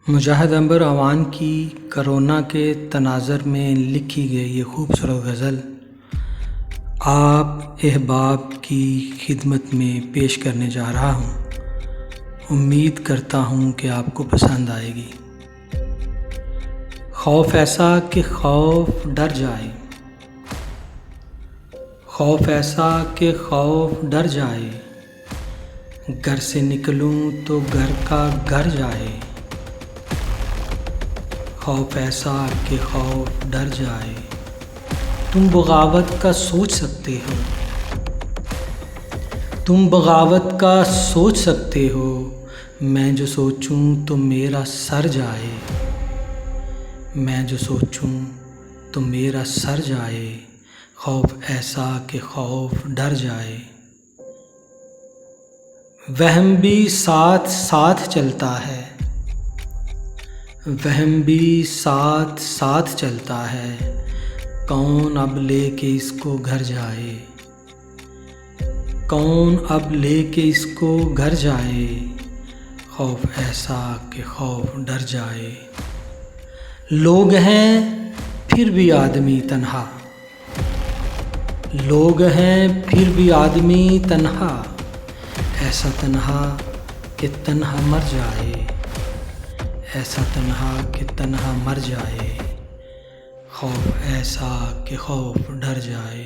मुजाहिद अंबर अवान की कोरोना के तनाज़र में लिखी गई ये खूबसूरत गज़ल आप अहबाब की खिदमत में पेश करने जा रहा हूँ। उम्मीद करता हूँ कि आपको पसंद आएगी। खौफ ऐसा कि खौफ डर जाए, खौफ ऐसा कि खौफ डर जाए, घर से निकलूँ तो घर का घर जाए। खौफ ऐसा कि खौफ डर जाए, तुम बगावत का सोच सकते हो, तुम बगावत का सोच सकते हो, मैं जो सोचूं तो मेरा सर जाए, मैं जो सोचूं तो मेरा सर जाए। खौफ ऐसा कि खौफ डर जाए, वहम भी साथ साथ चलता है, वहम भी साथ साथ चलता है, कौन अब लेके इसको घर जाए, कौन अब लेके इसको घर जाए। खौफ ऐसा कि खौफ डर जाए, लोग हैं फिर भी आदमी तन्हा, लोग हैं फिर भी आदमी तन्हा, ऐसा तन्हा कि तन्हा मर जाए, ऐसा तन्हा कि तन्हा मर जाए। खौफ ऐसा कि खौफ डर जाए,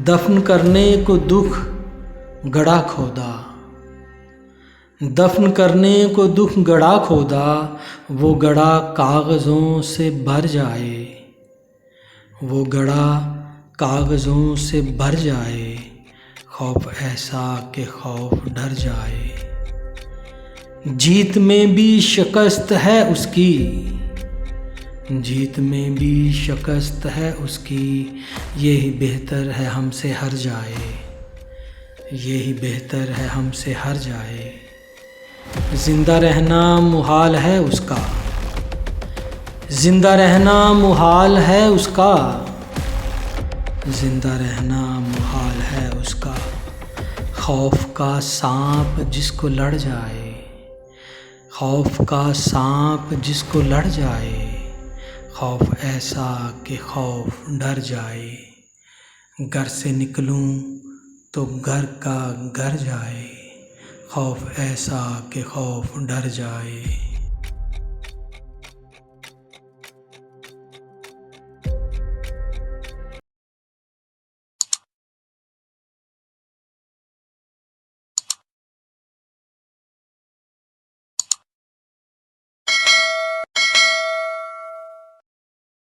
दफन करने को दुख गड़ा खोदा, दफन करने को दुख गड़ा खोदा, वो गड़ा कागज़ों से भर जाए, वो गड़ा कागज़ों से भर जाए। खौफ ऐसा कि खौफ डर जाए, जीत में भी शिकस्त है उसकी, जीत में भी शिकस्त है उसकी, यही बेहतर है हमसे हार जाए, यही बेहतर है हमसे हार जाए। जिंदा रहना मुहाल है उसका, जिंदा रहना मुहाल है उसका, जिंदा रहना मुहाल है उसका। खौफ का सांप जिसको लड़ जाए, खौफ का सांप जिसको लड़ जाए, खौफ ऐसा कि खौफ डर जाए, घर से निकलूं तो घर का घर जाए। खौफ ऐसा कि खौफ डर जाए।